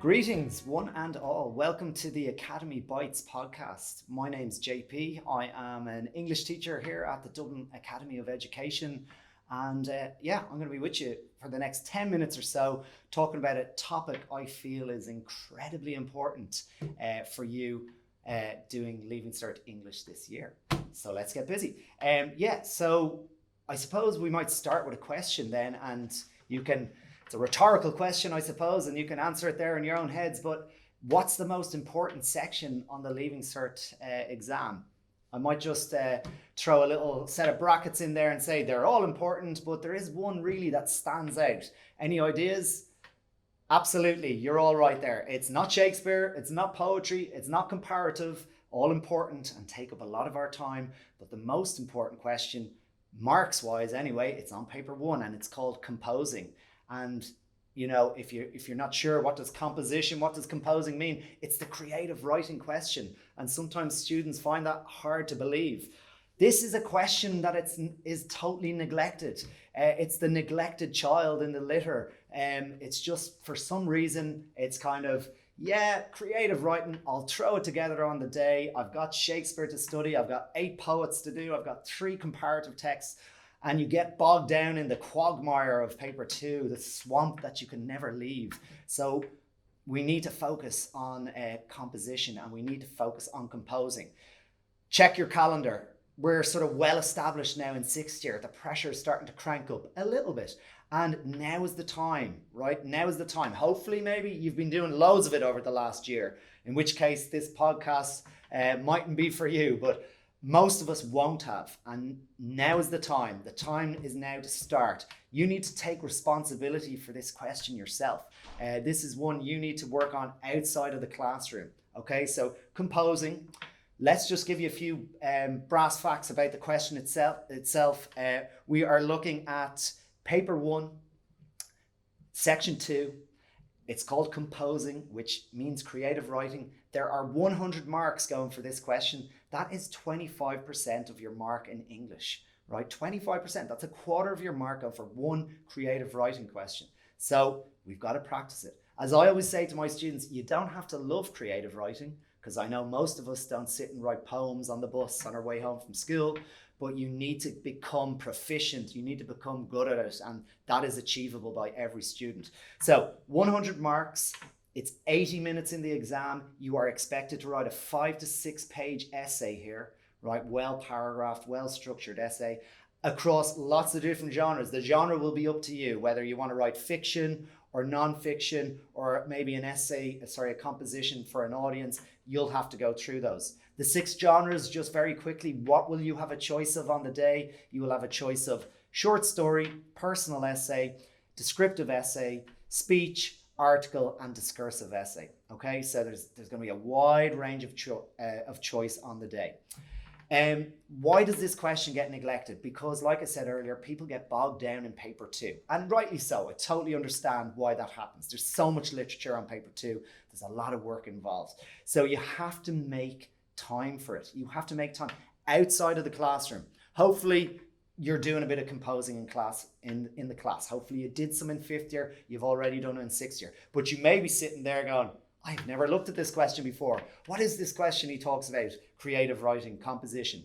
Greetings, one and all. Welcome to the Academy Bites podcast. My name's JP. I am an English teacher here at the Dublin Academy of Education. And I'm going to be with you for the next 10 minutes or so, talking about a topic I feel is incredibly important for you doing Leaving Cert English this year. So let's get busy. So I suppose we might start with a question then, and it's a rhetorical question, I suppose, and you can answer it there in your own heads, but what's the most important section on the Leaving Cert exam? I might just throw a little set of brackets in there and say they're all important, but there is one really that stands out. Any ideas? Absolutely, you're all right there. It's not Shakespeare, it's not poetry, it's not comparative, all important and take up a lot of our time, but the most important question, marks-wise anyway, it's on paper 1 and it's called composing. And you know, if you're not sure what does composing mean, it's the creative writing question. And sometimes students find that hard to believe. This is a question that is totally neglected. It's the neglected child in the litter. It's just, for some reason, it's kind of, creative writing, I'll throw it together on the day. I've got Shakespeare to study. I've got 8 poets to do. I've got 3 comparative texts. And you get bogged down in the quagmire of paper 2, the swamp that you can never leave. So we need to focus on composition and we need to focus on composing. Check your calendar. We're sort of well established now in 6th year. The pressure is starting to crank up a little bit. And now is the time, right? Now is the time. Hopefully, maybe you've been doing loads of it over the last year, in which case this podcast mightn't be for you, but most of us won't have, and now is the time. The time is now to start. You need to take responsibility for this question yourself. This is one you need to work on outside of the classroom. Okay, so composing. Let's just give you a few brass facts about the question itself. We are looking at paper 1, section 2. It's called composing, which means creative writing. There are 100 marks going for this question. That is 25% of your mark in English, right? 25%, that's a quarter of your mark going for one creative writing question. So we've got to practice it. As I always say to my students, you don't have to love creative writing, because I know most of us don't sit and write poems on the bus on our way home from school, but you need to become proficient. You need to become good at it, and that is achievable by every student. So 100 marks. It's 80 minutes in the exam. You are expected to write a 5 to 6 page essay here, right? Well paragraphed, well structured essay across lots of different genres. The genre will be up to you, whether you want to write fiction or non-fiction, or maybe a composition for an audience. You'll have to go through those. The 6 genres, just very quickly, what will you have a choice of on the day? You will have a choice of short story, personal essay, descriptive essay, speech, article, and discursive essay. Okay, so there's going to be a wide range of choice on the day. Why does this question get neglected? Because, like I said earlier, people get bogged down in paper 2, and rightly so. I totally understand why that happens. There's so much literature on paper 2. There's a lot of work involved. So you have to make time for it. You have to make time outside of the classroom. Hopefully, you're doing a bit of composing in class, in the class. Hopefully you did some in 5th year. You've already done it in 6th year. But you may be sitting there going, I've never looked at this question before. What is this question he talks about? Creative writing, composition.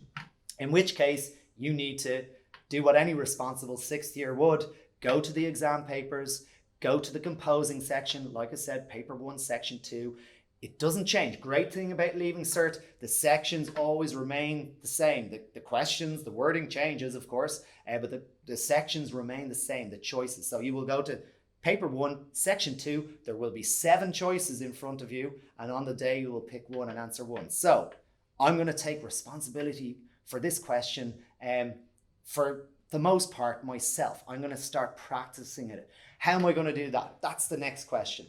In which case, you need to do what any responsible 6th year would. Go to the exam papers, go to the composing section. Like I said, paper 1, section 2. It doesn't change. Great thing about Leaving Cert, the sections always remain the same. The questions, the wording changes, of course, but the sections remain the same, the choices. So you will go to paper 1, section 2. There will be 7 choices in front of you, and on the day you will pick one and answer one. So I'm going to take responsibility for this question for the most part myself. I'm going to start practicing it. How am I going to do that? That's the next question.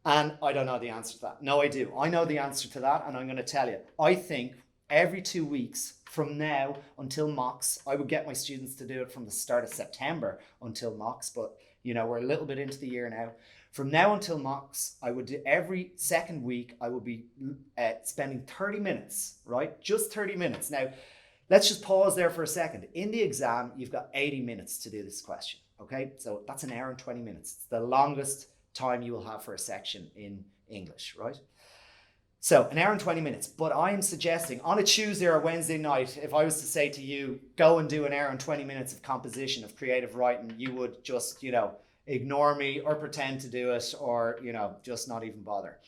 And I don't know the answer to that. No, I do. I know the answer to that, and I'm going to tell you. I think every 2 weeks from now until mocks, I would get my students to do it from the start of September until mocks, but you know, we're a little bit into the year now. From now until mocks, I would do every second week, I would be spending 30 minutes, right? Just 30 minutes. Now, let's just pause there for a second. In the exam, you've got 80 minutes to do this question, okay? So that's an hour and 20 minutes. It's the longest time you will have for a section in English, right? So an hour and 20 minutes, but I am suggesting on a Tuesday or a Wednesday night, if I was to say to you, go and do an hour and 20 minutes of composition, of creative writing, you would just, ignore me or pretend to do it, or, just not even bother.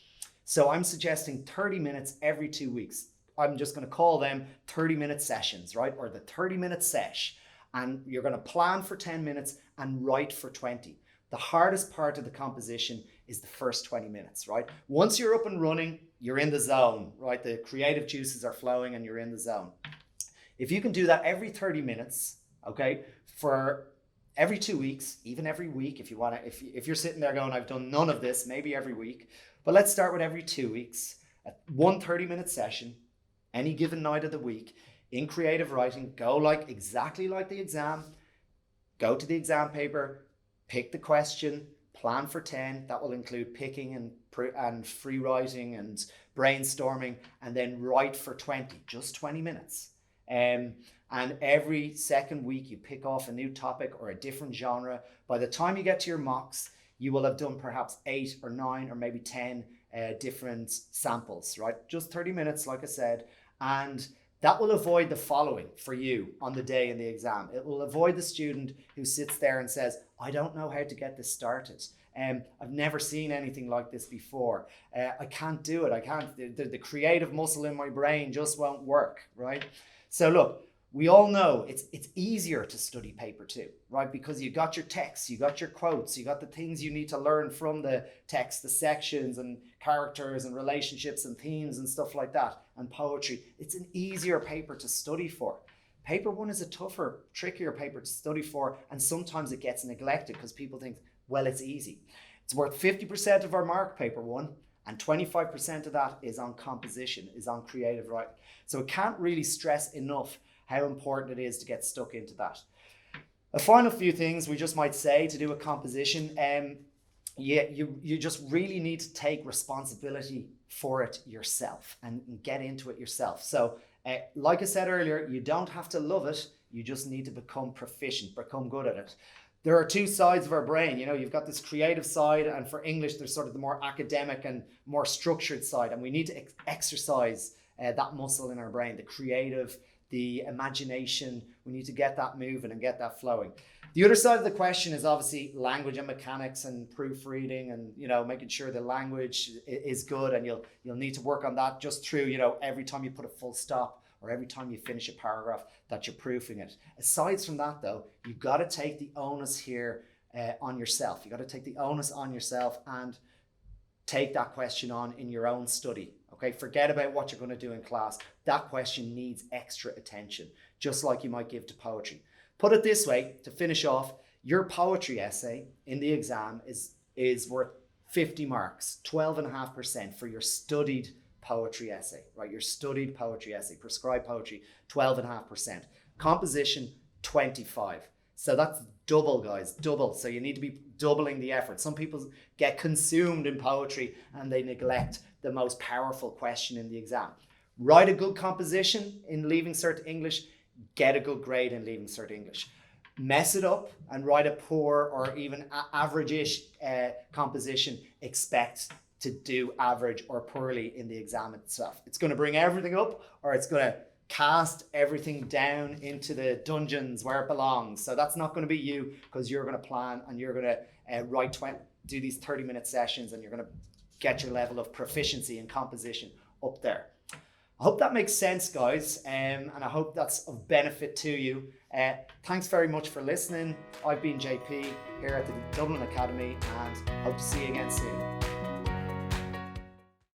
So I'm suggesting 30 minutes every 2 weeks. I'm just going to call them 30-minute sessions, right? Or the 30-minute sesh. And you're going to plan for 10 minutes and write for 20. The hardest part of the composition is the first 20 minutes, right? Once you're up and running, you're in the zone, right? The creative juices are flowing and you're in the zone. If you can do that every 30 minutes, okay, for every 2 weeks, even every week, if you want to, if you're sitting there going, I've done none of this, maybe every week, but let's start with every 2 weeks, at one 30-minute session, any given night of the week, in creative writing, go exactly like the exam, go to the exam paper, pick the question, plan for 10. That will include picking and free writing and brainstorming, and then write for 20, just 20 minutes. And every second week you pick off a new topic or a different genre. By the time you get to your mocks, you will have done perhaps 8 or 9 or maybe 10 different samples, right? Just 30 minutes, like I said. And that will avoid the following for you on the day in the exam. It will avoid the student who sits there and says, I don't know how to get this started. I've never seen anything like this before. I can't do it. I can't. The creative muscle in my brain just won't work, right? So look, we all know it's easier to study paper 2, right? Because you got your text, you got your quotes, you got the things you need to learn from the text, the sections and characters and relationships and themes and stuff like that, and poetry. It's an easier paper to study for. Paper 1 is a tougher, trickier paper to study for, and sometimes it gets neglected because people think, well, it's easy. It's worth 50% of our mark, paper 1, and 25% of that is on composition, is on creative writing. So it can't really stress enough how important it is to get stuck into that. A final few things we just might say to do a composition. You just really need to take responsibility for it yourself and get into it yourself. So like I said earlier, you don't have to love it. You just need to become proficient, become good at it. There are 2 sides of our brain. You've got this creative side, and for English, there's sort of the more academic and more structured side. And we need to exercise that muscle in our brain, the creative, the imagination. We need to get that moving and get that flowing. The other side of the question is obviously language and mechanics and proofreading, and making sure the language is good, and you'll need to work on that just through every time you put a full stop or every time you finish a paragraph that you're proofing it. Aside from that though, you've got to take the onus here on yourself. You got to take the onus on yourself and take that question on in your own study. Okay, forget about what you're going to do in class. That question needs extra attention, just like you might give to poetry. Put it this way, to finish off, your poetry essay in the exam is worth 50 marks, 12.5% for your studied poetry essay, right? Your studied poetry essay, prescribed poetry, 12.5%. Composition, 25. So that's double, guys, double. So you need to be doubling the effort. Some people get consumed in poetry and they neglect the most powerful question in the exam. Write a good composition in Leaving Cert English, get a good grade in Leaving Cert English. Mess it up and write a poor or even average-ish composition, expect to do average or poorly in the exam itself. It's going to bring everything up, or it's going to cast everything down into the dungeons where it belongs. So that's not going to be you, because you're going to plan and you're going to do these 30-minute sessions, and you're going to get your level of proficiency in composition up there. I hope that makes sense, guys, and I hope that's of benefit to you. Thanks very much for listening. I've been JP here at the Dublin Academy, and hope to see you again soon.